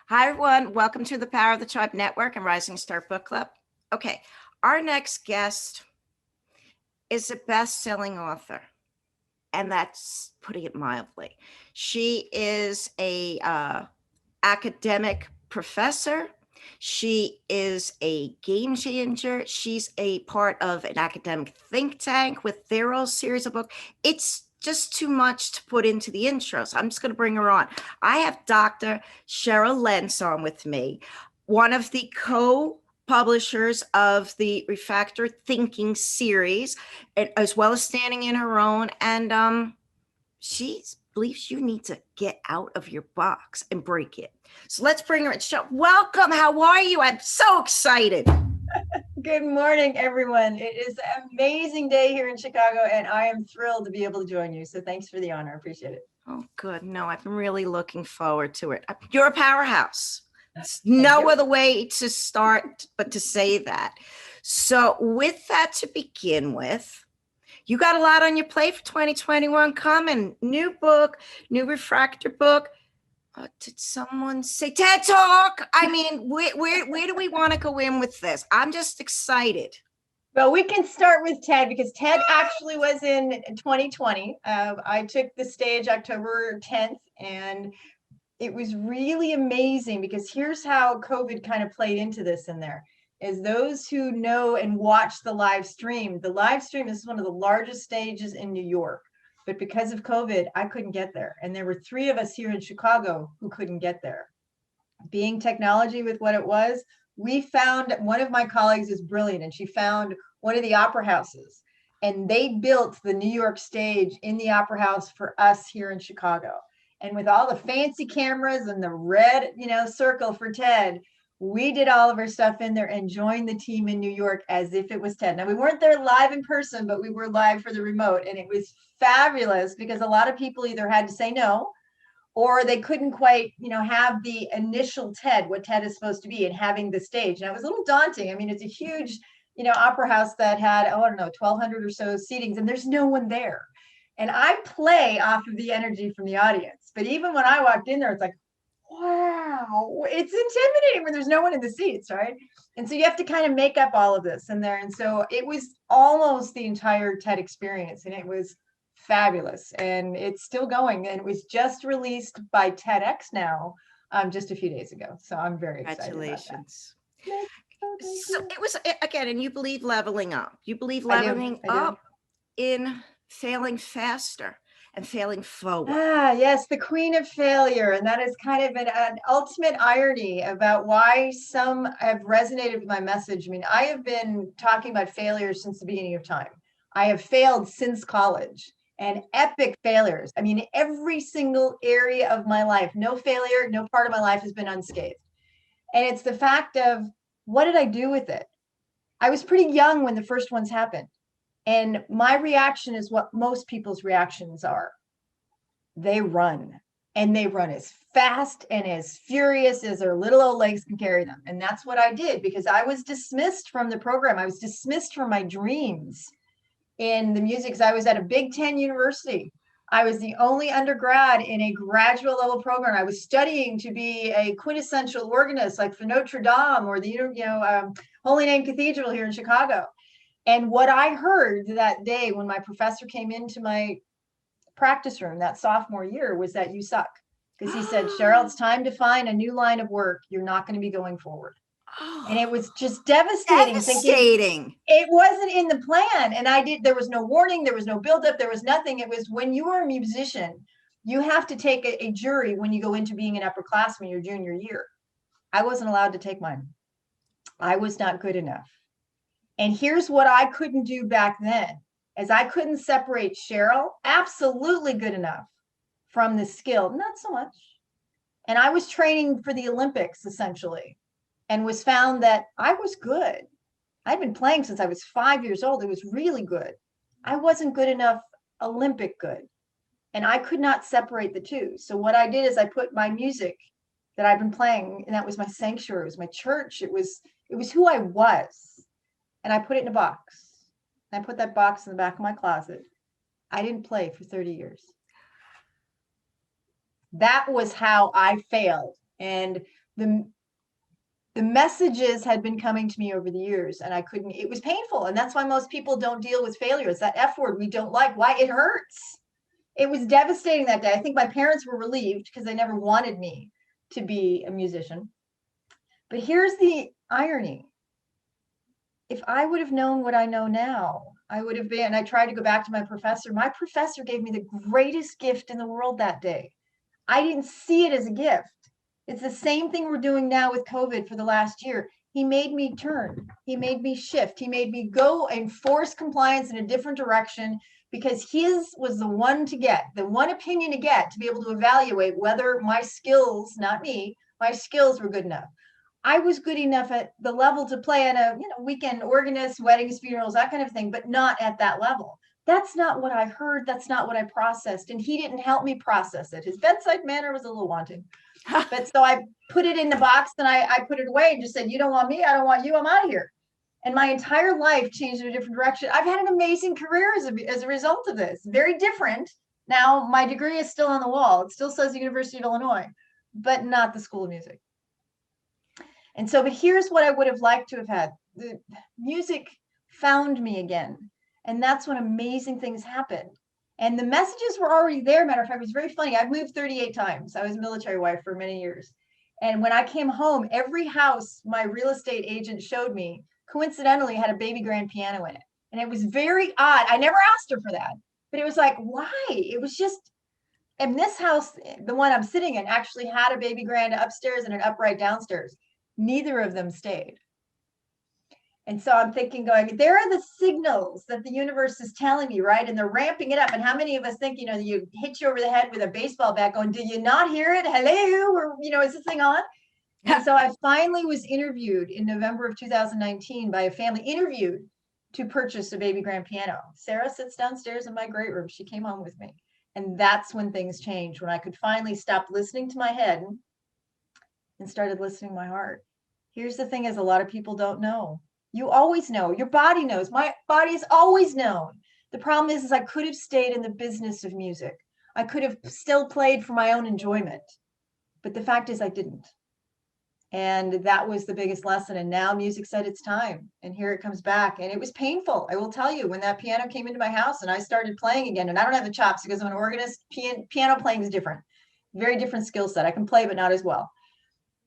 Hi, everyone. Welcome to the Power of the Tribe Network and Rising Star Book Club. Okay, our next guest is a best-selling author, and that's putting it mildly. She is a academic professor. She is a game changer. She's a part of an academic think tank with their own series of books. It's just too much to put into the intro, so I'm just going to bring her on. I have Dr. Cheryl Lentz on with me, one of the co-publishers of the Refractive Thinking series, and as well as standing in her own. And she believes you need to get out of your box and break it. So let's bring her in. Welcome. How are you? I'm so excited. Good morning, everyone. It is an amazing day here in Chicago, and I am thrilled to be able to join you. So thanks for the honor. I appreciate it. Oh, good. No, I've been really looking forward to it. You're a powerhouse. There's no other way to start but to say that. So with that to begin with, you got a lot on your plate for 2021 coming. New book, new Refractive book. Did someone say TED Talk? I mean, where do we want to go in with this? I'm just excited. Well, we can start with TED because TED actually was in 2020. I took the stage October 10th, and it was really amazing because here's how COVID kind of played into this in there. As those who know and watch the live stream is one of the largest stages in New York. But because of COVID, I couldn't get there. And there were 3 of us here in Chicago who couldn't get there. Being technology with what it was, we found, one of my colleagues is brilliant, and she found one of the opera houses. And they built the New York stage in the opera house for us here in Chicago. And with all the fancy cameras and the red, circle for TED, we did all of our stuff in there and joined the team in New York as if it was TED. Now, we weren't there live in person, but we were live for the remote. And it was fabulous because a lot of people either had to say no, or they couldn't quite, have the initial TED, what TED is supposed to be, and having the stage. Now, it was a little daunting. I mean, it's a huge, opera house that had, 1,200 or so seatings, and there's no one there. And I play off of the energy from the audience. But even when I walked in there, it's like, wow, it's intimidating when there's no one in the seats, right? And so you have to kind of make up all of this in there. And so it was almost the entire TED experience, and it was fabulous. And it's still going. And it was just released by TEDx now, just a few days ago. So I'm very excited about that. So it was, again, and you believe leveling up. You believe leveling up in failing faster and failing forward. Yes, the queen of failure. And that is kind of an ultimate irony about why some have resonated with my message. I mean, I have been talking about failure since the beginning of time. I have failed since college, and epic failures. I mean, every single area of my life, no failure, no part of my life has been unscathed. And it's the fact of, what did I do with it? I was pretty young when the first ones happened. And my reaction is what most people's reactions are. They run, and they run as fast and as furious as their little old legs can carry them. And that's what I did, because I was dismissed from the program. I was dismissed from my dreams in the music, because I was at a Big Ten university. I was the only undergrad in a graduate level program. I was studying to be a quintessential organist, like for Notre Dame or the Holy Name Cathedral here in Chicago. And what I heard that day when my professor came into my practice room that sophomore year was that you suck. Because he said, Cheryl, it's time to find a new line of work. You're not going to be going forward. And it was just devastating. Thinking it wasn't in the plan. And there was no warning. There was no buildup. There was nothing. It was, when you are a musician, you have to take a jury when you go into being an upperclassman your junior year. I wasn't allowed to take mine. I was not good enough. And here's what I couldn't do back then, as I couldn't separate Cheryl, absolutely good enough, from the skill, not so much. And I was training for the Olympics, essentially, and was found that I was good. I'd been playing since I was 5 years old. It was really good. I wasn't good enough, Olympic good. And I could not separate the two. So what I did is I put my music that I've been playing, and that was my sanctuary, it was my church, it was who I was. And I put it in a box. And I put that box in the back of my closet. I didn't play for 30 years. That was how I failed. And the messages had been coming to me over the years, and I couldn't, it was painful. And that's why most people don't deal with failure. It's that F word we don't like. Why? It hurts. It was devastating that day. I think my parents were relieved because they never wanted me to be a musician. But here's the irony. If I would have known what I know now, I would have been, I tried to go back to my professor. My professor gave me the greatest gift in the world that day. I didn't see it as a gift. It's the same thing we're doing now with COVID for the last year. He made me turn. He made me shift. He made me go and force compliance in a different direction, because his was the one to get, the one opinion to get, to be able to evaluate whether my skills, not me, my skills were good enough. I was good enough at the level to play at a weekend organist, weddings, funerals, that kind of thing, but not at that level. That's not what I heard. That's not what I processed. And he didn't help me process it. His bedside manner was a little wanting. But so I put it in the box and I put it away and just said, you don't want me, I don't want you, I'm out of here. And my entire life changed in a different direction. I've had an amazing career as a result of this. Very different. Now, my degree is still on the wall. It still says the University of Illinois, but not the School of Music. And so, but here's what I would have liked to have had. The music found me again. And that's when amazing things happened. And the messages were already there. Matter of fact, it was very funny. I've moved 38 times. I was a military wife for many years. And when I came home, every house my real estate agent showed me coincidentally had a baby grand piano in it. And it was very odd. I never asked her for that, but it was like, why? It was just, and this house, the one I'm sitting in, actually had a baby grand upstairs and an upright downstairs. Neither of them stayed. And so I'm thinking, going, there are the signals that the universe is telling me, right? And they're ramping it up. And how many of us think, you hit you over the head with a baseball bat going, do you not hear it? Hello? Or, is this thing on? And so I finally was interviewed in November of 2019 by a family, interviewed to purchase a baby grand piano. Sarah sits downstairs in my great room. She came home with me. And that's when things changed, when I could finally stop listening to my head and started listening to my heart. Here's the thing, is a lot of people don't know. You always know. Your body knows. My body's always known. The problem is I could have stayed in the business of music. I could have still played for my own enjoyment. But the fact is I didn't. And that was the biggest lesson. And now music said it's time. And here it comes back. And it was painful. I will tell you, when that piano came into my house and I started playing again, and I don't have the chops because I'm an organist, piano playing is different. Very different skill set. I can play, but not as well.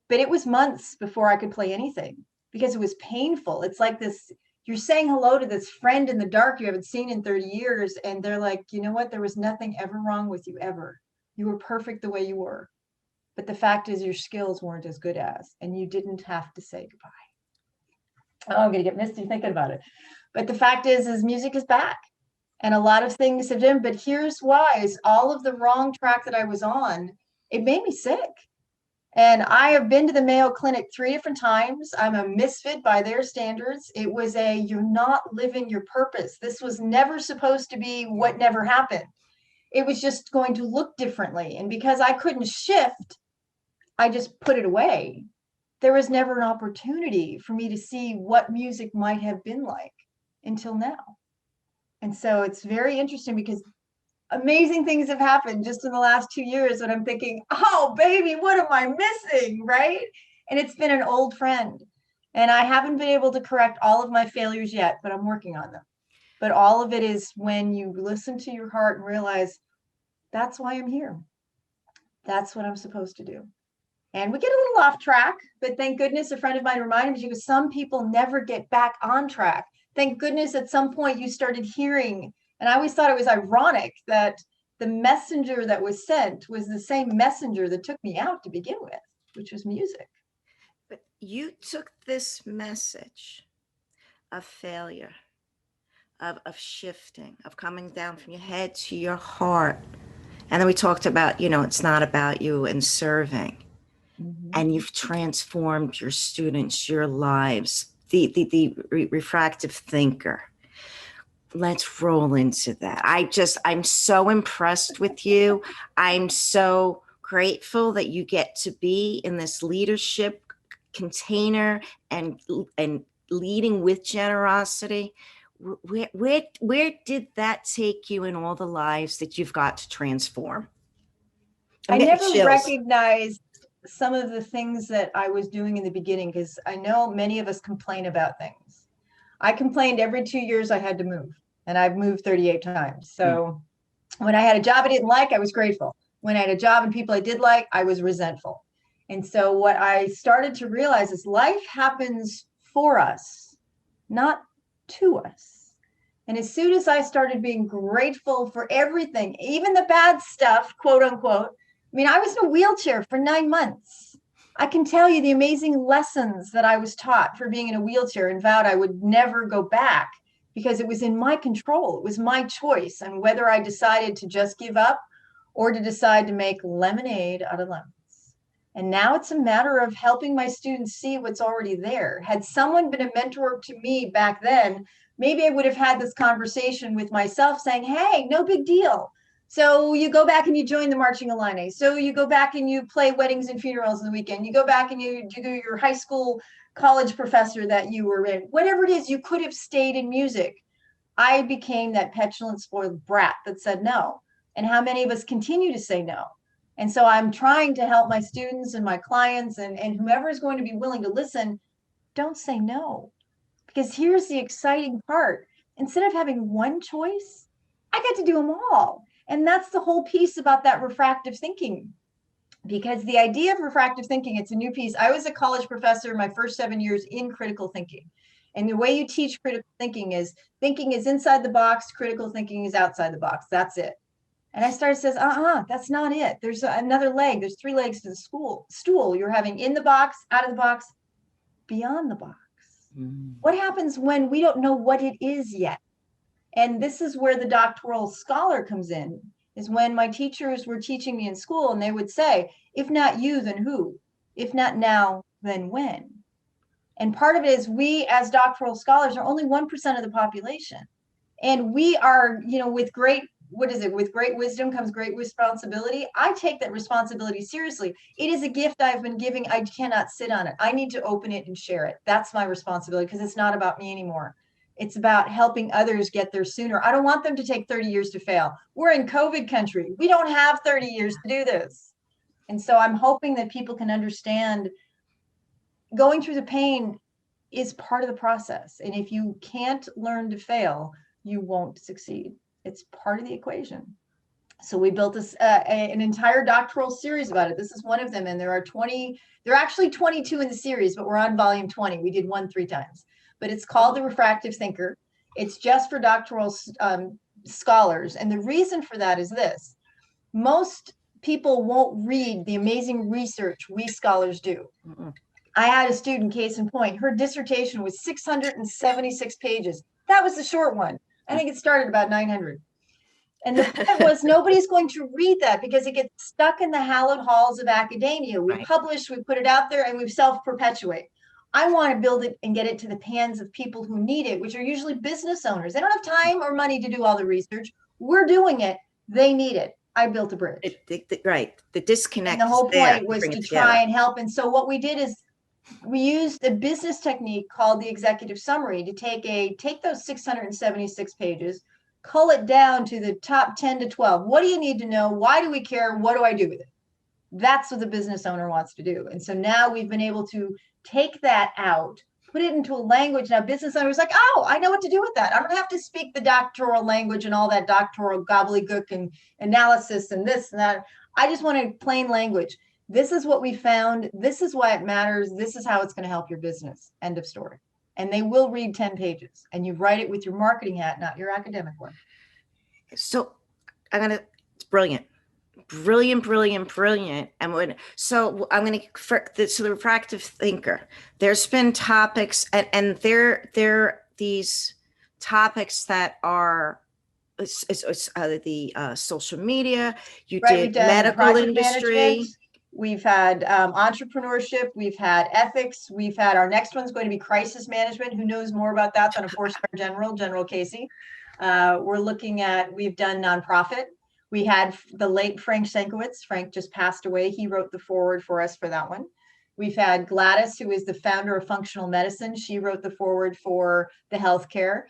But it was months before I could play anything because it was painful. It's like this, you're saying hello to this friend in the dark you haven't seen in 30 years. And they're like, you know what? There was nothing ever wrong with you ever. You were perfect the way you were. But the fact is your skills weren't as good as, and you didn't have to say goodbye. Oh, I'm going to get misty thinking about it. But the fact is music is back. And a lot of things have been, but here's why, is all of the wrong track that I was on, it made me sick. And I have been to the Mayo Clinic 3 different times. I'm a misfit by their standards. It was you're not living your purpose. This was never supposed to be what never happened. It was just going to look differently. And because I couldn't shift, I just put it away. There was never an opportunity for me to see what music might have been like until now. And so it's very interesting because amazing things have happened just in the last 2 years when I'm thinking, oh, baby, what am I missing, right? And it's been an old friend. And I haven't been able to correct all of my failures yet, but I'm working on them. But all of it is when you listen to your heart and realize that's why I'm here. That's what I'm supposed to do. And we get a little off track, but thank goodness a friend of mine reminded me, because some people never get back on track. Thank goodness at some point you started hearing. And I always thought it was ironic that the messenger that was sent was the same messenger that took me out to begin with, which was music. But you took this message of failure, of shifting, of coming down from your head to your heart. And then we talked about, it's not about you and serving. Mm-hmm. And you've transformed your students, your lives, the refractive thinker. Let's roll into that. I'm so impressed with you. I'm so grateful that you get to be in this leadership container and leading with generosity. Where did that take you in all the lives that you've got to transform? I never recognized some of the things that I was doing in the beginning, because I know many of us complain about things. I complained every 2 years I had to move, and I've moved 38 times. So when I had a job I didn't like, I was grateful. When I had a job and people I did like, I was resentful. And so what I started to realize is life happens for us, not to us. And as soon as I started being grateful for everything, even the bad stuff, quote unquote, I mean, I was in a wheelchair for 9 months. I can tell you the amazing lessons that I was taught for being in a wheelchair, and vowed I would never go back because it was in my control. It was my choice. And whether I decided to just give up or to decide to make lemonade out of lemons. And now it's a matter of helping my students see what's already there. Had someone been a mentor to me back then, maybe I would have had this conversation with myself saying, hey, no big deal. So you go back and you join the marching Illini. So you go back and you play weddings and funerals on the weekend. You go back and you do your high school, college professor that you were in. Whatever it is, you could have stayed in music. I became that petulant, spoiled brat that said no. And how many of us continue to say no? And so I'm trying to help my students and my clients and whomever is going to be willing to listen, don't say no. Because here's the exciting part. Instead of having one choice, I get to do them all. And that's the whole piece about that refractive thinking. Because the idea of refractive thinking, it's a new piece. I was a college professor my first 7 years in critical thinking. And the way you teach critical thinking is inside the box, critical thinking is outside the box. That's it. And I started says, that's not it. There's another leg. There's 3 legs to the stool. You're having in the box, out of the box, beyond the box. What happens when we don't know what it is yet? And this is where the doctoral scholar comes in, is when my teachers were teaching me in school and they would say, if not you, then who? If not now, then when? And part of it is we as doctoral scholars are only 1% of the population. And we are, with great wisdom comes great responsibility. I take that responsibility seriously. It is a gift I've been giving. I cannot sit on it. I need to open it and share it. That's my responsibility, because it's not about me anymore. It's about helping others get there sooner. I don't want them to take 30 years to fail. We're in COVID country. We don't have 30 years to do this. And so I'm hoping that people can understand going through the pain is part of the process. And if you can't learn to fail, you won't succeed. It's part of the equation. So we built this an entire doctoral series about it. This is one of them. And there are actually 22 in the series, but we're on volume 20. We did one 3 times. But it's called The Refractive Thinker. It's just for doctoral scholars. And the reason for that is this. Most people won't read the amazing research we scholars do. I had a student, case in point, her dissertation was 676 pages. That was the short one. I think it started about 900. And the point was, nobody's going to read that because it gets stuck in the hallowed halls of academia. We publish, we put it out there, and we self-perpetuate. I want to build it and get it to the hands of people who need it, which are usually business owners. They don't have time or money to do all the research. We're doing it. They need it. I built a bridge. The disconnect. And the whole point was to try and help. And so what we did is we used a business technique called the executive summary to take those 676 pages, cull it down to the top 10 to 12. What do you need to know? Why do we care? What do I do with it? That's what the business owner wants to do. And so now we've been able to take that out, put it into a language. Now business owners like, oh, I know what to do with that. I don't have to speak the doctoral language and all that doctoral gobbledygook and analysis and this and that. I just want a plain language. This is what we found. This is why it matters. This is how it's going to help your business. End of story. And they will read 10 pages. And you write it with your marketing hat, not your academic one. So it's brilliant. Brilliant. So I'm going to, so the refractive thinker, there's been topics and there these topics that are the social media, you did medical industry. We've had entrepreneurship, we've had ethics, we've had our next one's going to be crisis management. Who knows more about that than a 4-star General Casey. We've done nonprofit. We had the late Frank Senkowitz. Frank just passed away. He wrote the foreword for us for that one. We've had Gladys, who is the founder of functional medicine. She wrote the foreword for the healthcare.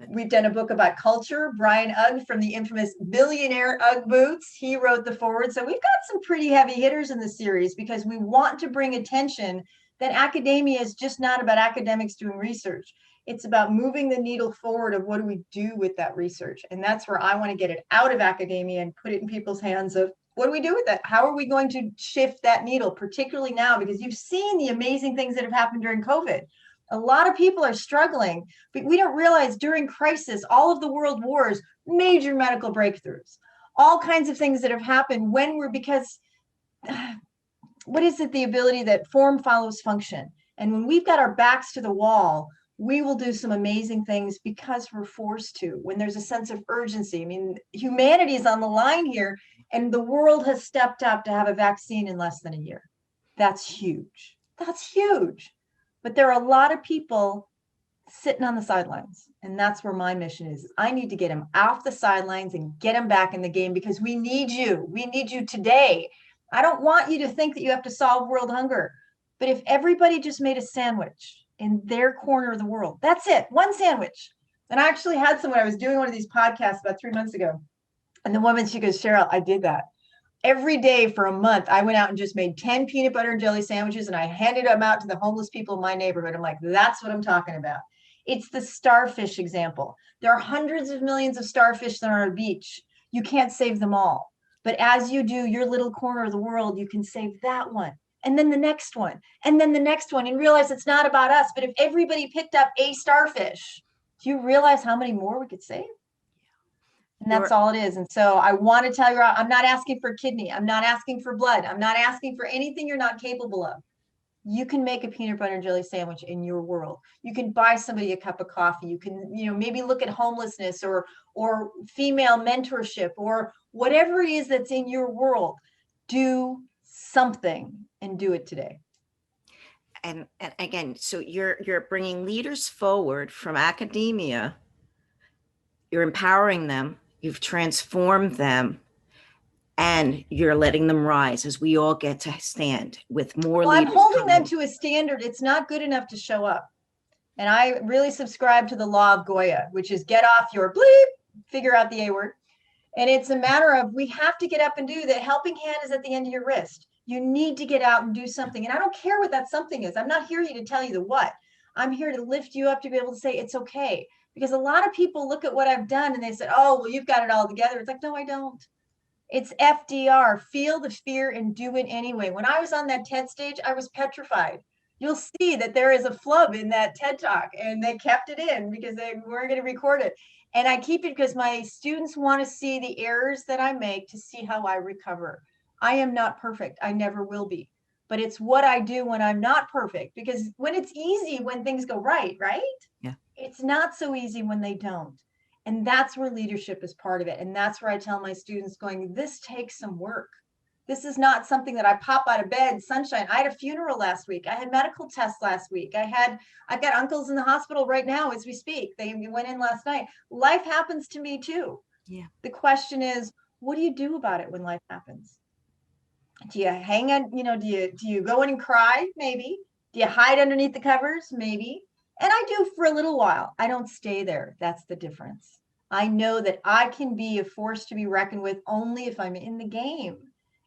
We've done a book about culture. Brian Ugg from the infamous billionaire Ugg Boots, he wrote the foreword. So we've got some pretty heavy hitters in the series because we want to bring attention that academia is just not about academics doing research. It's about moving the needle forward of what do we do with that research. And that's where I want to get it out of academia and put it in people's hands of what do we do with that? How are we going to shift that needle, particularly now, because you've seen the amazing things that have happened during COVID. A lot of people are struggling, but we don't realize during crisis, all of the world wars, major medical breakthroughs, all kinds of things that have happened when we're, because what is it? The ability that form follows function. And when we've got our backs to the wall, we will do some amazing things because we're forced to, when there's a sense of urgency. I mean, humanity is on the line here, and the world has stepped up to have a vaccine in less than a year. That's huge. That's huge. But there are a lot of people sitting on the sidelines. And that's where my mission is. I need to get them off the sidelines and get them back in the game because we need you. We need you today. I don't want you to think that you have to solve world hunger. But if everybody just made a sandwich in their corner of the world, that's it. One sandwich. And I actually had someone, I was doing one of these podcasts about 3 months ago. And the woman, she goes, Cheryl, I did that. Every day for a month, I went out and just made 10 peanut butter and jelly sandwiches and I handed them out to the homeless people in my neighborhood. I'm like, that's what I'm talking about. It's the starfish example. There are hundreds of millions of starfish that are on a beach. You can't save them all. But as you do your little corner of the world, you can save that one. And then the next one, and then the next one, and realize it's not about us. But if everybody picked up a starfish, do you realize how many more we could save? And that's all it is. And so I want to tell you, I'm not asking for kidney. I'm not asking for blood. I'm not asking for anything you're not capable of. You can make a peanut butter and jelly sandwich in your world. You can buy somebody a cup of coffee. You can, maybe look at homelessness or female mentorship or whatever it is that's in your world. Do something and do it today. And again, so you're bringing leaders forward from academia. You're empowering them. You've transformed them. And you're letting them rise as we all get to stand with more leaders. I'm holding them to a standard. It's not good enough to show up. And I really subscribe to the law of Goya, which is get off your bleep, figure out the A word. And it's a matter of we have to get up and do that. Helping hand is at the end of your wrist. You need to get out and do something. And I don't care what that something is. I'm not here to tell you the what. I'm here to lift you up to be able to say it's okay. Because a lot of people look at what I've done and they said, oh, well, you've got it all together. It's like, no, I don't. It's FDR, feel the fear and do it anyway. When I was on that TED stage, I was petrified. You'll see that there is a flub in that TED talk and they kept it in because they weren't going to record it. And I keep it because my students want to see the errors that I make to see how I recover. I am not perfect. I never will be. But it's what I do when I'm not perfect, because when it's easy, when things go right? Yeah. It's not so easy when they don't. And that's where leadership is part of it. And that's where I tell my students going, this takes some work. This is not something that I pop out of bed, sunshine. I had a funeral last week. I had medical tests last week. I've got uncles in the hospital right now as we speak. They went in last night. Life happens to me too. Yeah. The question is, what do you do about it when life happens? Do you hang on, do you go in and cry? Maybe. Do you hide underneath the covers? Maybe. And I do for a little while. I don't stay there. That's the difference. I know that I can be a force to be reckoned with only if I'm in the game.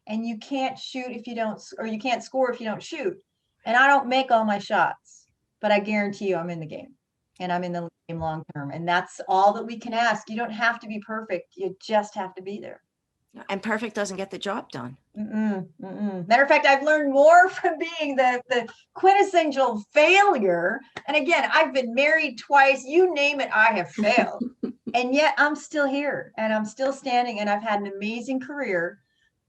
And you can't shoot if you don't, or you can't score if you don't shoot. And I don't make all my shots, but I guarantee you I'm in the game and I'm in the game long term. And that's all that we can ask. You don't have to be perfect. You just have to be there. And perfect doesn't get the job done. Matter of fact, I've learned more from being the quintessential failure. And again, I've been married twice. You name it, I have failed. And yet I'm still here and I'm still standing and I've had an amazing career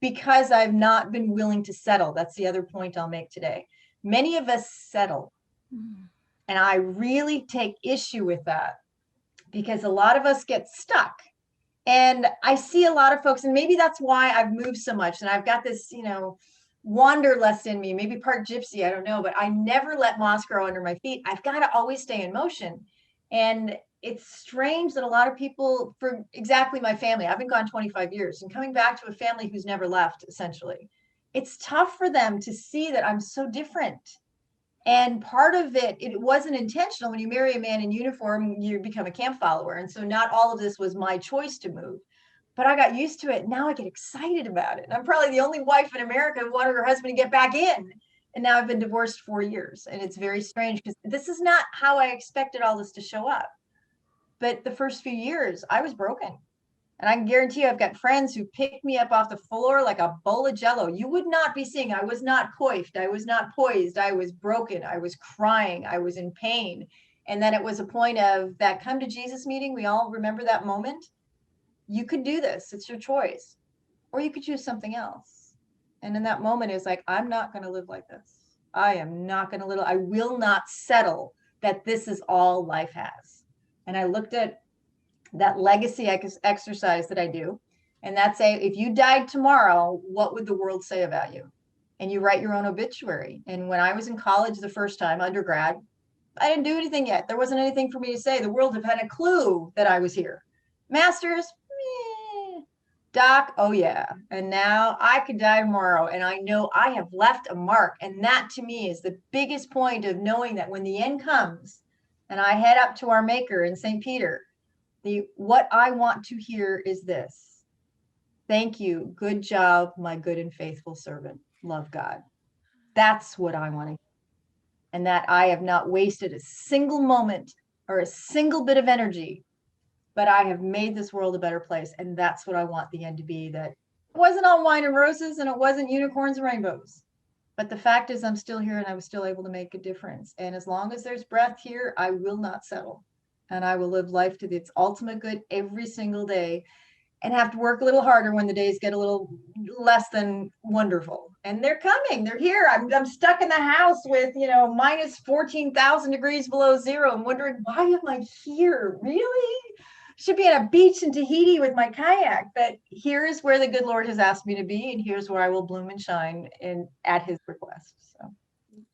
because I've not been willing to settle. That's the other point I'll make today. Many of us settle. And I really take issue with that because a lot of us get stuck. And I see a lot of folks, and maybe that's why I've moved so much. And I've got this, wanderlust in me, maybe part gypsy, I don't know, but I never let moss grow under my feet. I've got to always stay in motion. And it's strange that a lot of people, for exactly my family, I've been gone 25 years and coming back to a family who's never left, essentially. It's tough for them to see that I'm so different. And part of it, it wasn't intentional. When you marry a man in uniform, you become a camp follower. And so not all of this was my choice to move, but I got used to it. Now I get excited about it. I'm probably the only wife in America who wanted her husband to get back in. And now I've been divorced 4 years. And it's very strange because this is not how I expected all this to show up. But the first few years, I was broken. And I can guarantee you, I've got friends who picked me up off the floor like a bowl of jello. You would not be seeing, I was not coiffed. I was not poised. I was broken. I was crying. I was in pain. And then it was a point of that come to Jesus meeting. We all remember that moment. You could do this. It's your choice. Or you could choose something else. And in that moment, it's like, I'm not going to live like this. I am not going to live. I will not settle that this is all life has. And I looked at that legacy exercise that I do. And that's if you died tomorrow, what would the world say about you? And you write your own obituary. And when I was in college the first time, undergrad, I didn't do anything yet. There wasn't anything for me to say. The world had a clue that I was here. Masters, meh. Doc, oh yeah. And now I could die tomorrow. And I know I have left a mark. And that to me is the biggest point of knowing that when the end comes and I head up to our maker in St. Peter, what I want to hear is this. Thank you. Good job, my good and faithful servant. Love God. That's what I want to hear. And that I have not wasted a single moment or a single bit of energy, but I have made this world a better place. And that's what I want the end to be, that it wasn't all wine and roses and it wasn't unicorns and rainbows. But the fact is I'm still here and I was still able to make a difference. And as long as there's breath here, I will not settle. And I will live life to its ultimate good every single day and have to work a little harder when the days get a little less than wonderful. And they're coming. They're here. I'm stuck in the house with, minus 14,000 degrees below zero. I'm wondering, why am I here? Really? Should be on a beach in Tahiti with my kayak. But here's where the good Lord has asked me to be. And here's where I will bloom and shine at his request. So.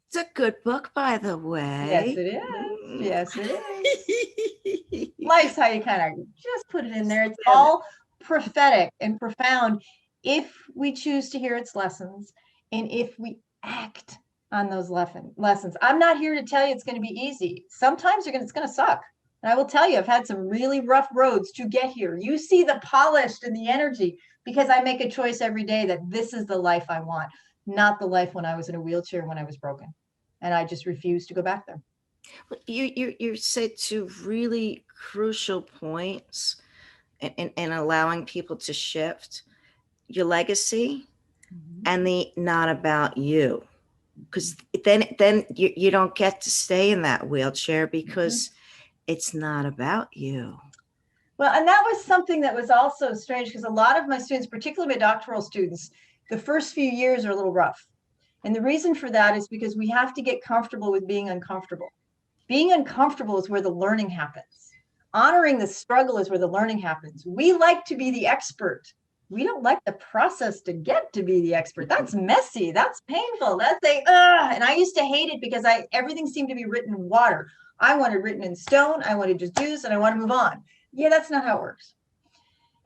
It's a good book, by the way. Yes, it is. Yes, it is. Life's how you kind of just put it in there. It's all prophetic and profound if we choose to hear its lessons and if we act on those lessons. I'm not here to tell you it's going to be easy. Sometimes it's going to suck. And I will tell you, I've had some really rough roads to get here. You see the polished and the energy because I make a choice every day that this is the life I want, not the life when I was in a wheelchair, when I was broken. And I just refuse to go back there. You said two really crucial points in allowing people to shift: your legacy and the not about you. Because then you don't get to stay in that wheelchair because it's not about you. Well, and that was something that was also strange because a lot of my students, particularly my doctoral students, the first few years are a little rough. And the reason for that is because we have to get comfortable with being uncomfortable. Being uncomfortable is where the learning happens. Honoring the struggle is where the learning happens. We like to be the expert. We don't like the process to get to be the expert. That's messy. That's painful. That's and I used to hate it because everything seemed to be written in water. I wanted written in stone. I wanted to just do this and I want to move on. Yeah, that's not how it works.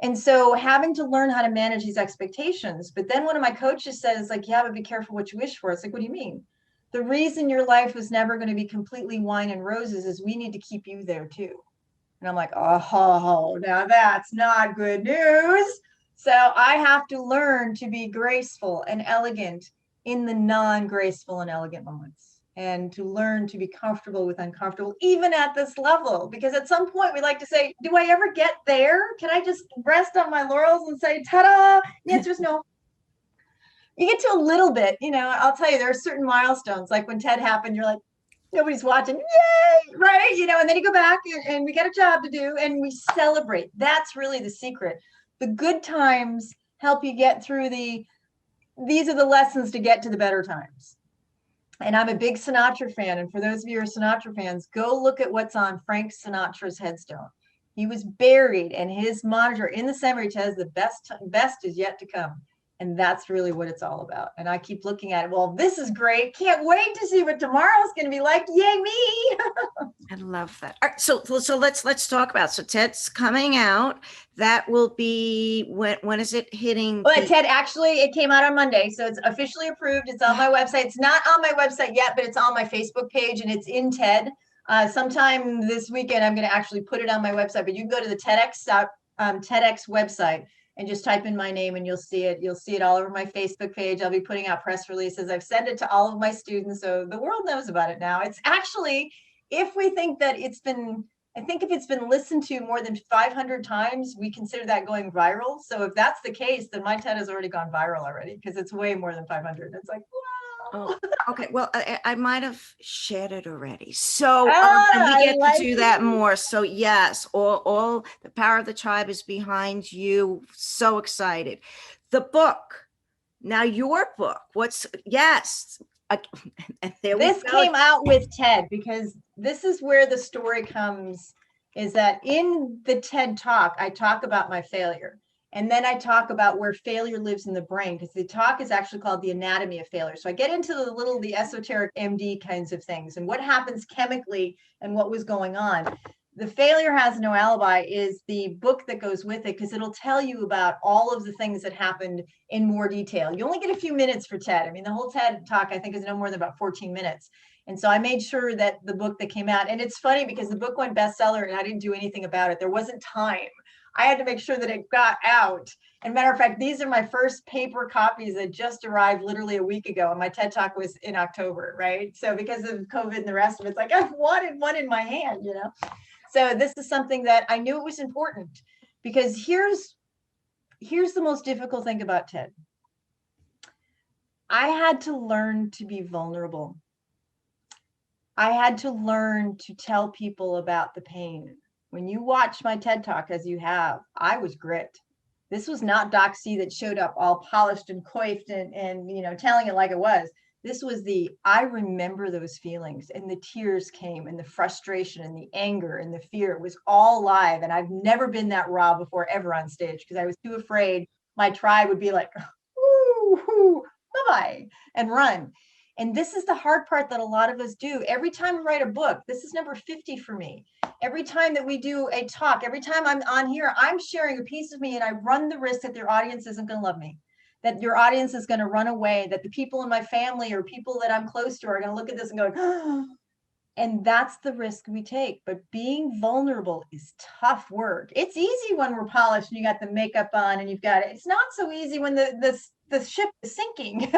And so having to learn how to manage these expectations. But then one of my coaches says, yeah, but be careful what you wish for. It's like, what do you mean? The reason your life was never going to be completely wine and roses is we need to keep you there too. And I'm like, oh, now that's not good news. So I have to learn to be graceful and elegant in the non-graceful and elegant moments. And to learn to be comfortable with uncomfortable, even at this level. Because at some point we like to say, do I ever get there? Can I just rest on my laurels and say, ta-da? The answer is no. You get to a little bit, I'll tell you, there are certain milestones. Like when TED happened, you're like, nobody's watching, yay, right? And then you go back and we got a job to do and we celebrate. That's really the secret. The good times help you get through these are the lessons to get to the better times. And I'm a big Sinatra fan. And for those of you who are Sinatra fans, go look at what's on Frank Sinatra's headstone. He was buried and his monitor in the cemetery says the best is yet to come. And that's really what it's all about. And I keep looking at it. Well, this is great. Can't wait to see what tomorrow's going to be like. Yay, me. I love that. All right, so let's talk about, so TED's coming out. That will be, when is it hitting? Well, TED, actually, it came out on Monday. So it's officially approved. It's on my website. It's not on my website yet, but it's on my Facebook page and it's in TED. Sometime this weekend, I'm going to actually put it on my website, but you can go to the TEDx website and just type in my name and you'll see it. You'll see it all over my Facebook page. I'll be putting out press releases. I've sent it to all of my students, so the world knows about it now. It's actually, if we think that I think if it's been listened to more than 500 times, we consider that going viral. So if that's the case, then my TED has already gone viral already because it's way more than 500. It's like, wow. Oh, okay. Well, I might have shared it already. So and we get to do that more. So yes, all the power of the tribe is behind you. So excited. The book. Now your book. Yes. And this came out with TED because this is where the story comes, is that in the TED talk, I talk about my failure. And then I talk about where failure lives in the brain, because the talk is actually called The Anatomy of Failure. So I get into the esoteric MD kinds of things and what happens chemically and what was going on. The Failure Has No Alibi is the book that goes with it, because it'll tell you about all of the things that happened in more detail. You only get a few minutes for TED. I mean, the whole TED talk, I think, is no more than about 14 minutes. And so I made sure that the book that came out, and it's funny because the book went bestseller and I didn't do anything about it. There wasn't time. I had to make sure that it got out. And matter of fact, these are my first paper copies that just arrived literally a week ago. And my TED talk was in October, right? So because of COVID and the rest of it, it's like, I've wanted one in my hand, you know? So this is something that I knew it was important, because here's the most difficult thing about TED. I had to learn to be vulnerable. I had to learn to tell people about the pain. When you watch my TED talk, as you have, I was grit. This was not Doc C that showed up all polished and coiffed and you know, telling it like it was. This was I remember those feelings, and the tears came, and the frustration and the anger and the fear. It was all live. And I've never been that raw before, ever on stage, because I was too afraid my tribe would be like, woo, bye-bye, and run. And this is the hard part that a lot of us do. Every time we write a book, this is number 50 for me. Every time that we do a talk, every time I'm on here, I'm sharing a piece of me, and I run the risk that their audience isn't going to love me, that your audience is going to run away, that the people in my family or people that I'm close to are going to look at this and go, oh. And that's the risk we take. But being vulnerable is tough work. It's easy when we're polished and you got the makeup on and you've got it. It's not so easy when the ship is sinking.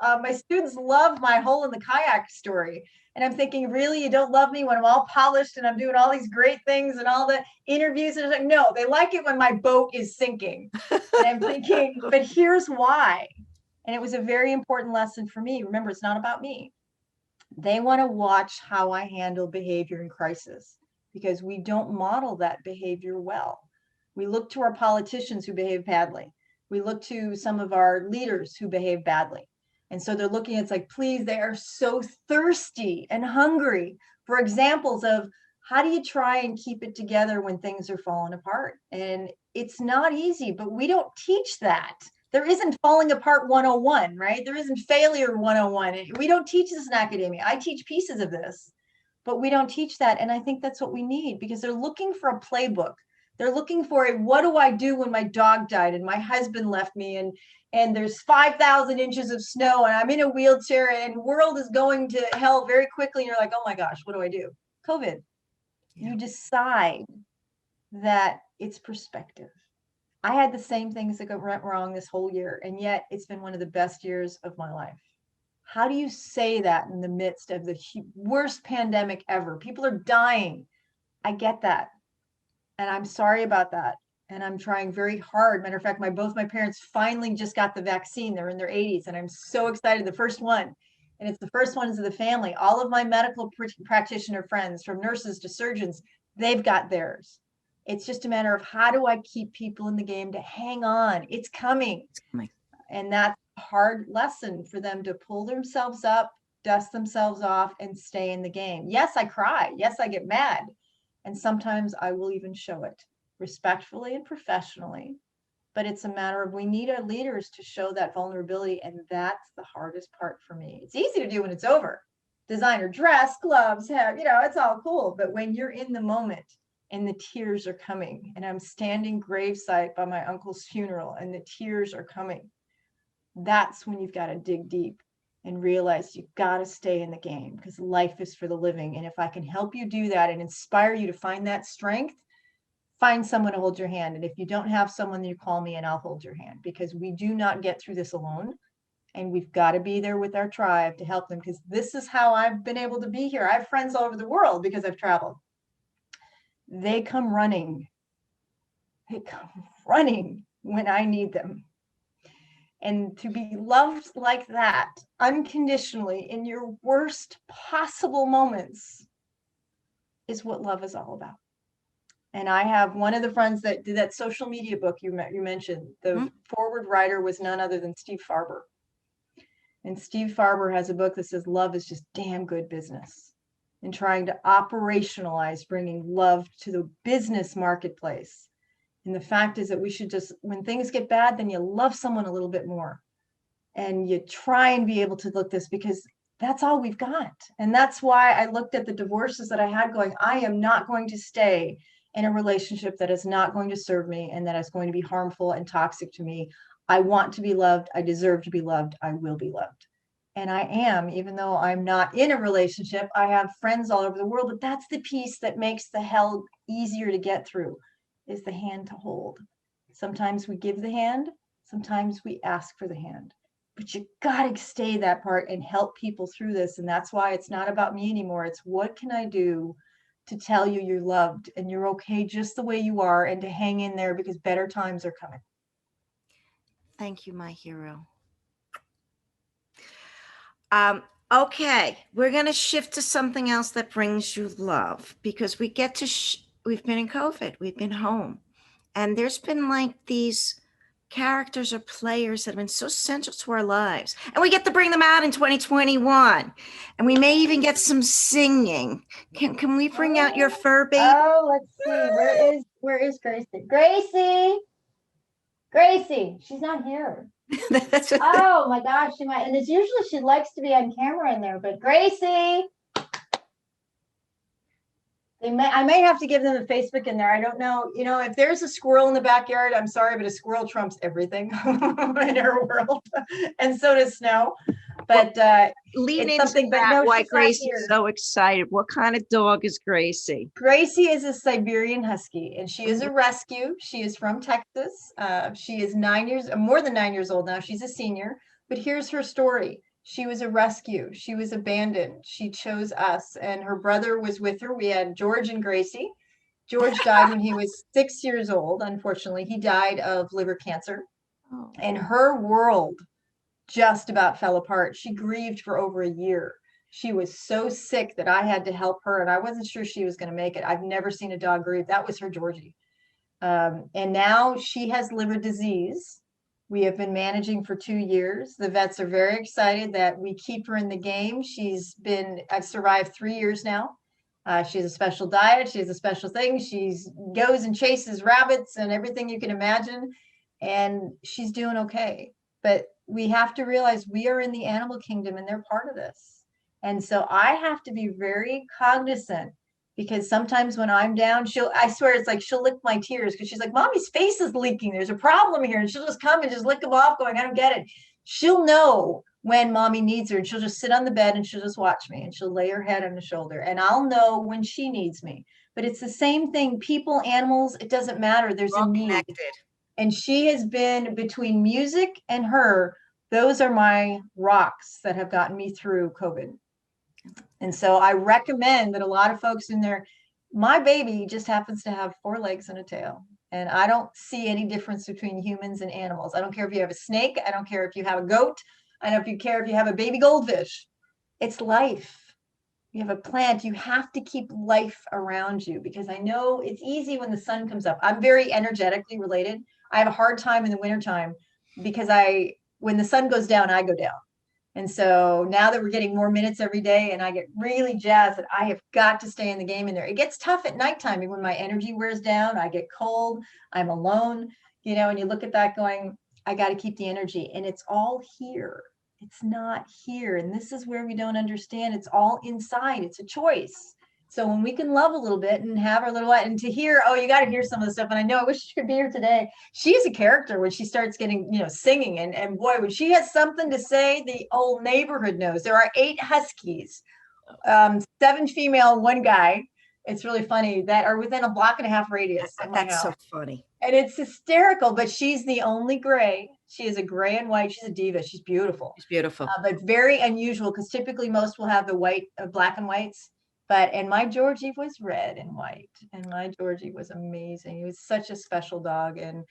My students love my hole in the kayak story. And I'm thinking, really, you don't love me when I'm all polished and I'm doing all these great things and all the interviews? And I'm like, no, they like it when my boat is sinking. And I'm thinking, but here's why. And it was a very important lesson for me. Remember, it's not about me. They want to watch how I handle behavior in crisis, because we don't model that behavior well. We look to our politicians who behave badly. We look to some of our leaders who behave badly. And so they're looking, it's like, please, they are so thirsty and hungry for examples of how do you try and keep it together when things are falling apart? And it's not easy, but we don't teach that. There isn't falling apart 101, right? There isn't failure 101. We don't teach this in academia. I teach pieces of this, but we don't teach that. And I think that's what we need, because they're looking for a playbook. They're looking for what do I do when my dog died and my husband left me and there's 5,000 inches of snow and I'm in a wheelchair and the world is going to hell very quickly. And you're like, oh my gosh, what do I do? COVID. Yeah. You decide that it's perspective. I had the same things that went wrong this whole year, and yet it's been one of the best years of my life. How do you say that in the midst of the worst pandemic ever? People are dying. I get that. And I'm sorry about that. And I'm trying very hard. Matter of fact, both my parents finally just got the vaccine. They're in their 80s. And I'm so excited. The first one. And it's the first ones of the family. All of my medical practitioner friends, from nurses to surgeons, they've got theirs. It's just a matter of how do I keep people in the game to hang on? It's coming. And that's a hard lesson for them to pull themselves up, dust themselves off, and stay in the game. Yes, I cry. Yes, I get mad. And sometimes I will even show it respectfully and professionally. but it's a matter of we need our leaders to show that vulnerability. And that's the hardest part for me. It's easy to do when it's over. Designer dress, gloves, have, it's all cool. But when you're in the moment and the tears are coming, and I'm standing gravesite by my uncle's funeral and the tears are coming, that's when you've got to dig deep and realize you've got to stay in the game, because life is for the living. And if I can help you do that and inspire you to find that strength, find someone to hold your hand. And if you don't have someone, you call me and I'll hold your hand, because we do not get through this alone. And we've got to be there with our tribe to help them, because this is how I've been able to be here. I have friends all over the world because I've traveled. They come running. They come running when I need them. And to be loved like that, unconditionally, in your worst possible moments, is what love is all about. And I have one of the friends that did that social media book you mentioned. The forward writer was none other than Steve Farber. And Steve Farber has a book that says love is just damn good business, and trying to operationalize bringing love to the business marketplace. And the fact is that we should just, when things get bad, then you love someone a little bit more. And you try and be able to look this, because that's all we've got. And that's why I looked at the divorces that I had going, I am not going to stay in a relationship that is not going to serve me and that is going to be harmful and toxic to me. I want to be loved. I deserve to be loved. I will be loved. And I am, even though I'm not in a relationship. I have friends all over the world, but that's the piece that makes the hell easier to get through, is the hand to hold. Sometimes we give the hand, sometimes we ask for the hand, but you got to stay that part and help people through this. And that's why it's not about me anymore. It's what can I do to tell you you're loved and you're okay just the way you are, and to hang in there, because better times are coming. Thank you, my hero. Okay, we're going to shift to something else that brings you love, because we get to, we've been in COVID, we've been home, and there's been like these characters or players that have been so central to our lives, and we get to bring them out in 2021, and we may even get some singing. Can we bring out your fur baby? Oh, let's see. Where is Gracie? Gracie, she's not here. Oh my gosh, she might. And it's usually she likes to be on camera in there, but Gracie. I may have to give them a Facebook in there. I don't know. If there's a squirrel in the backyard, I'm sorry, but a squirrel trumps everything in our world. And so does snow. But lean it's into something, but that, no, why she's Gracie's so excited. What kind of dog is Gracie? Gracie is a Siberian Husky, and she is a rescue. She is from Texas. She is more than 9 years old now. She's a senior. But here's her story. She was a rescue. She was abandoned. She chose us, and her brother was with her. We had George and Gracie. George died when he was 6 years old. Unfortunately, he died of liver cancer. Oh. And her world just about fell apart. She grieved for over a year. She was so sick that I had to help her, and I wasn't sure she was going to make it. I've never seen a dog grieve. That was her Georgie. And now she has liver disease. We have been managing for 2 years. The vets are very excited that we keep her in the game. I've survived 3 years now. She has a special diet. She has a special thing. She goes and chases rabbits and everything you can imagine. And she's doing okay. But we have to realize we are in the animal kingdom and they're part of this. And so I have to be very cognizant, because sometimes when I'm down, I swear it's like she'll lick my tears, because she's like, Mommy's face is leaking. There's a problem here. And she'll just come and just lick them off going, I don't get it. She'll know when Mommy needs her, and she'll just sit on the bed and she'll just watch me, and she'll lay her head on the shoulder, and I'll know when she needs me. But it's the same thing. People, animals, it doesn't matter. There's a need. Connected. And she has been, between music and her, those are my rocks that have gotten me through COVID. And so I recommend that a lot of folks in there, my baby just happens to have 4 legs and a tail. And I don't see any difference between humans and animals. I don't care if you have a snake. I don't care if you have a goat. I don't care if you have a baby goldfish. It's life. You have a plant. You have to keep life around you, because I know it's easy when the sun comes up. I'm very energetically related. I have a hard time in the wintertime, because when the sun goes down, I go down. And so now that we're getting more minutes every day, and I get really jazzed that I have got to stay in the game in there. It gets tough at nighttime when my energy wears down. I get cold. I'm alone. and you look at that going, I got to keep the energy, and it's all here. It's not here. And this is where we don't understand. It's all inside. It's a choice. So when we can love a little bit and have our little, and to hear, oh, you got to hear some of the stuff. And I know I wish she could be here today. She's a character when she starts getting, singing. And boy, when she has something to say, the whole neighborhood knows. There are 8 huskies, 7 female, 1 guy. It's really funny that are within a block and a half radius of my That's house. so funny. And it's hysterical, but she's the only gray. She is a gray and white. She's a diva. She's beautiful. It's beautiful. But very unusual because typically most will have the white, black and whites. And my Georgie was red and white. And my Georgie was amazing. He was such a special dog. And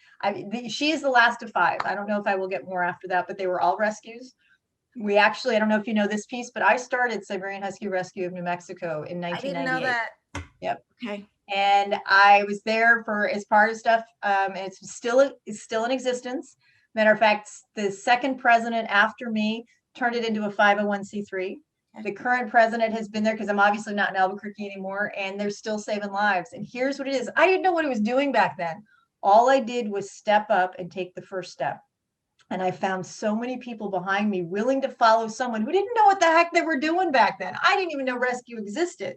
she is the last of 5. I don't know if I will get more after that, but they were all rescues. We actually, I don't know if you know this piece, but I started Siberian Husky Rescue of New Mexico in 1998. I didn't know that. Yep. Okay. And I was there as part of stuff. And it's still in existence. Matter of fact, the second president after me turned it into a 501c3. The current president has been there because I'm obviously not in Albuquerque anymore, and they're still saving lives. And here's what it is. I didn't know what it was doing back then. All I did was step up and take the first step. And I found so many people behind me willing to follow someone who didn't know what the heck they were doing back then. I didn't even know rescue existed.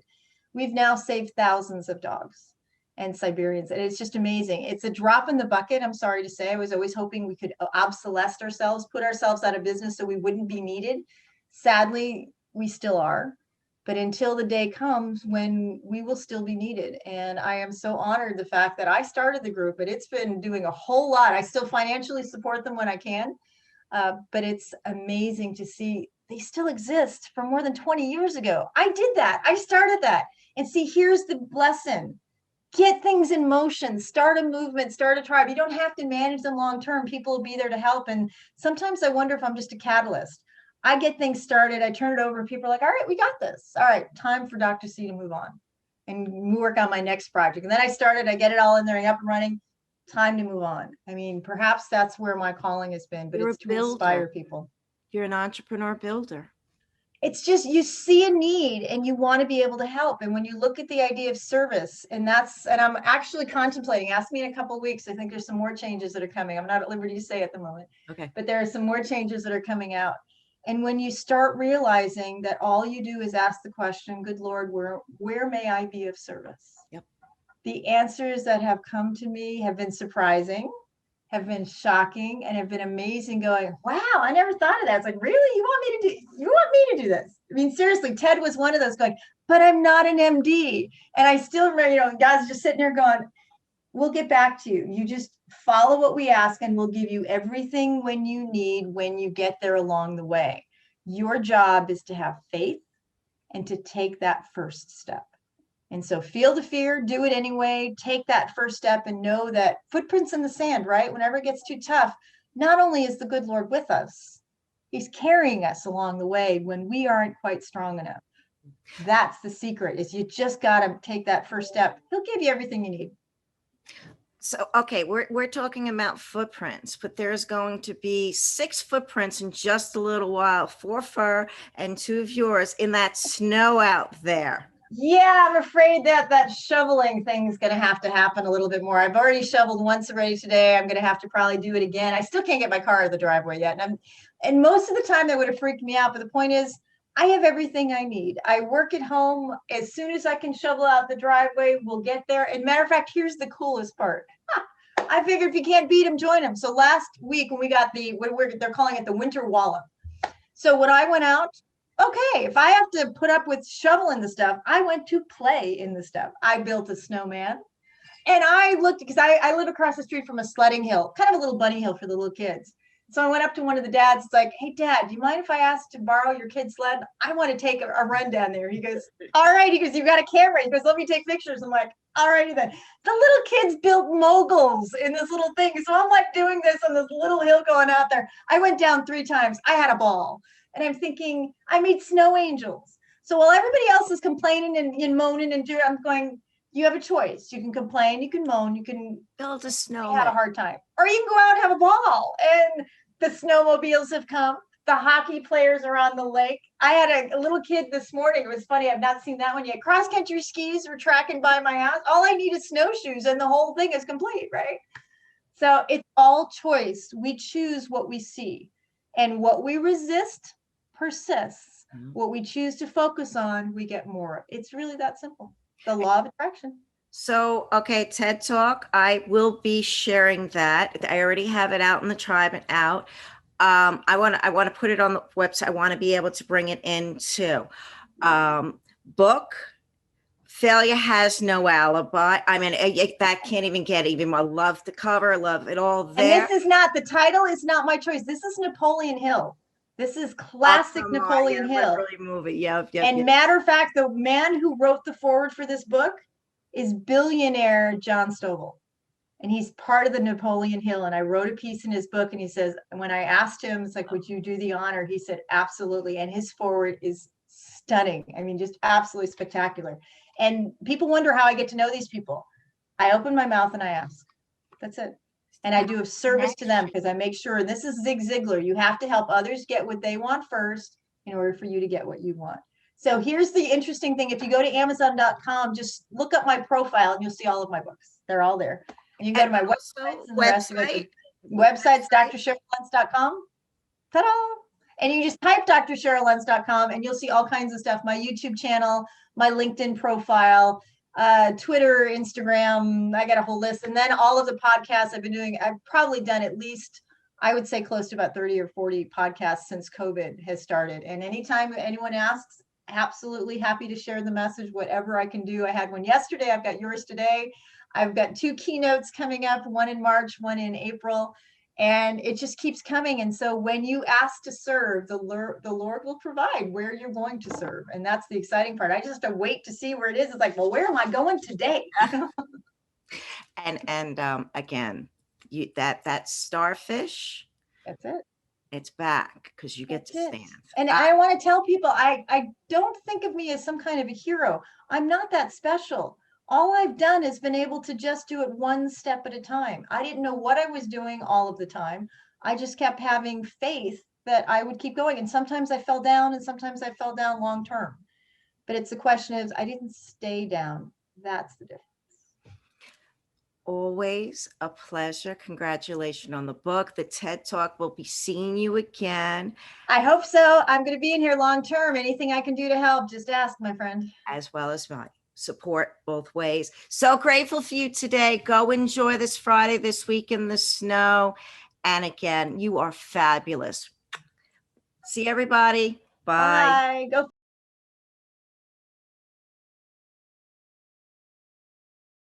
We've now saved thousands of dogs and Siberians. And it's just amazing. It's a drop in the bucket. I'm sorry to say. I was always hoping we could obsolesce ourselves, put ourselves out of business so we wouldn't be needed. Sadly, we still are. But until the day comes when we will still be needed. And I am so honored the fact that I started the group, but it's been doing a whole lot. I still financially support them when I can. But it's amazing to see they still exist from more than 20 years ago. I did that. I started that. And see, here's the lesson. Get things in motion, start a movement, start a tribe. You don't have to manage them long term. People will be there to help. And sometimes I wonder if I'm just a catalyst. I get things started, I turn it over, and people are like, all right, we got this. All right, time for Dr. C to move on and work on my next project. And then I get it all in there and up and running. Time to move on. I mean, perhaps that's where my calling has been, but it's to inspire people. You're an entrepreneur builder. It's just, you see a need and you want to be able to help. And when you look at the idea of service, and I'm actually contemplating, ask me in a couple of weeks. I think there's some more changes that are coming. I'm not at liberty to say at the moment, okay, but there are some more changes that are coming out. And when you start realizing that all you do is ask the question, good Lord, where may I be of service? Yep. The answers that have come to me have been surprising, have been shocking, and have been amazing, going, wow, I never thought of that. It's like, really? You want me to do this? I mean, seriously, Ted was one of those going, but I'm not an MD. And I still remember, guys just sitting there going, we'll get back to you. You just follow what we ask and we'll give you everything when you need, when you get there along the way. Your job is to have faith and to take that first step. And so feel the fear, do it anyway, take that first step and know that footprints in the sand, right? Whenever it gets too tough, not only is the good Lord with us, he's carrying us along the way when we aren't quite strong enough. That's the secret, is you just got to take that first step. He'll give you everything you need. So, okay, we're talking about footprints, but there's going to be 6 footprints in just a little while, 4 fur and 2 of yours in that snow out there. Yeah, I'm afraid that shoveling thing is going to have to happen a little bit more. I've already shoveled once already today. I'm going to have to probably do it again. I still can't get my car out of the driveway yet. And most of the time that would have freaked me out. But the point is, I have everything I need. I work at home. As soon as I can shovel out the driveway, we'll get there. And matter of fact, here's the coolest part. I figured if you can't beat them, join them. So last week when we got they're calling it the winter wallop. So when I went out, okay, if I have to put up with shoveling the stuff, I went to play in the stuff. I built a snowman. And I looked, because I live across the street from a sledding hill, kind of a little bunny hill for the little kids. So I went up to one of the dads. It's like, hey, Dad, do you mind if I ask to borrow your kid's sled? I want to take a run down there. He goes, all right. He goes, you've got a camera. He goes, let me take pictures. I'm like, all righty then. The little kids built moguls in this little thing. So I'm like doing this on this little hill going out there. I went down 3 times. I had a ball. And I'm thinking, I made snow angels. So while everybody else is complaining and moaning and doing, I'm going, you have a choice. You can complain, you can moan, you can build a snowman. Have a hard time. Or you can go out and have a ball. And the snowmobiles have come. The hockey players are on the lake. I had a little kid this morning. It was funny. I've not seen that one yet. Cross-country skis were tracking by my house. All I need is snowshoes and the whole thing is complete, right? So it's all choice. We choose what we see, and what we resist persists. What we choose to focus on, we get more. It's really that simple. The law of attraction. So, okay, TED Talk, I will be sharing that. I already have it out in the tribe and out. I want to put it on the website. I want to be able to bring it in too. Book, Failure Has No Alibi. I mean, that can't even get even more. Love the cover, love it all there. And this is not, the title is not my choice. This is Napoleon Hill. This is classic Napoleon Hill. Movie. Yep. Matter of fact, the man who wrote the foreword for this book is billionaire John Stovall. And he's part of the Napoleon Hill. And I wrote a piece in his book, and he says, when I asked him, it's like, would you do the honor? He said, absolutely. And his foreword is stunning. I mean, just absolutely spectacular. And people wonder how I get to know these people. I open my mouth and I ask. That's it. And I do a service to them, because I make sure, and this is Zig Ziglar, you have to help others get what they want first in order for you to get what you want. So here's the interesting thing. If you go to Amazon.com, just look up my profile and you'll see all of my books. They're all there. And you go to my website. Website's drcherylentz.com. Ta-da! And you just type drcherylentz.com and you'll see all kinds of stuff. My YouTube channel, my LinkedIn profile, Twitter, Instagram, I got a whole list. And then all of the podcasts I've been doing, I've probably done at least, I would say close to about 30 or 40 podcasts since COVID has started. And anytime anyone asks, absolutely happy to share the message, whatever I can do. I had one yesterday. I've got yours today. I've got 2 keynotes coming up, one in March, one in April. And it just keeps coming. And so when you ask to serve, the Lord will provide where you're going to serve. And that's the exciting part. I just have to wait to see where it is. It's like, well, where am I going today? and again, that starfish. That's it. It's back, because you get to stand. And I want to tell people, I don't think of me as some kind of a hero. I'm not that special. All I've done is been able to just do it one step at a time. I didn't know what I was doing all of the time. I just kept having faith that I would keep going. And sometimes I fell down, and sometimes I fell down long term. But it's the question is, I didn't stay down. That's the difference. Always a pleasure. Congratulations on the book. The TED Talk will be seeing you again. I hope so. I'm going to be in here long term. Anything I can do to help, just ask, my friend. As well as mine. Support both ways. So grateful for you today. Go enjoy this Friday, this week in the snow. And again, you are fabulous. See everybody. Bye. Bye. Go